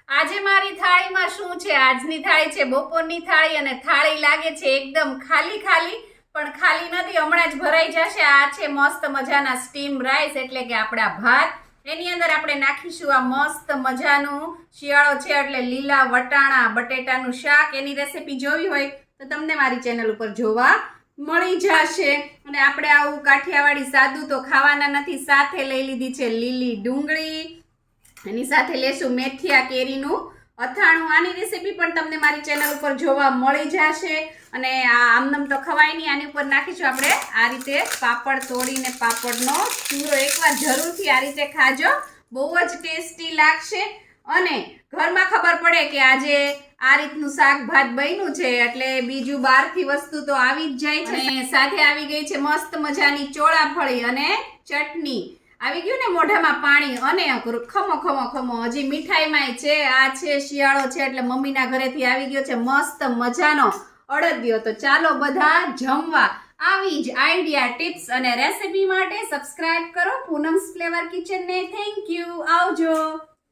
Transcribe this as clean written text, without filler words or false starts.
આજે મારી થાળીમાં શું છે? આજની થાળી છે બપોરની થાળી અને થાળી લાગે છે એકદમ ખાલી ખાલી, પણ ખાલી નથી, હમણાં જ ભરાઈ જશે. આ છે મસ્ત મજાના સ્ટીમ રાઈસ એટલે કે આપણા ભાત. એની અંદર આપણે નાખીશું આ મસ્ત મજાનું, શિયાળો છે એટલે લીલા વટાણા બટેટાનું શાક. એની રેસીપી જોવી હોય તો તમને મારી ચેનલ ઉપર જોવા મળી જશે. અને આપણે આવું કાઠિયાવાડી સાદું તો ખાવાના નથી, સાથે લઈ લીધી છે લીલી ડુંગળી, એની સાથે લેશું મેથિયા કેરીનું અથાણું. આની રેસીપી પણ તમને મારી ચેનલ ઉપર જોવા મળી જશે. અને આ આમનમ તો ખવાય નહીં, આની ઉપર નાખીશું આપણે આ રીતે પાપડ તોડીને પાપડનો ચૂરો. એકવાર જરૂરથી આ રીતે ખાજો, બહુ જ ટેસ્ટી લાગશે. અને ઘરમાં ખબર પડે કે આજે આ રીતનું શાક ભાત બન્યું છે એટલે બીજું બહારથી વસ્તુ તો આવી જ જાય છે. અને સાથે આવી ગઈ છે મસ્ત મજાની ચોળાફળી અને ચટણી. આવી ગયું ને મોઢામાં પાણી. અને ખમો ખમો ખમો હજી મીઠાઈમાં છે. આ છે શિયાળો છે એટલે મમ્મીના ઘરેથી આવી ગયો છે મસ્ત મજાનો અડદિયો. તો ચાલો બધા જમવા. આવી જ આઈડિયા, ટિપ્સ અને રેસીપી માટે સબસ્ક્રાઇબ કરો પૂનમ્સ ફ્લેવર કિચનને. Thank you. આવજો.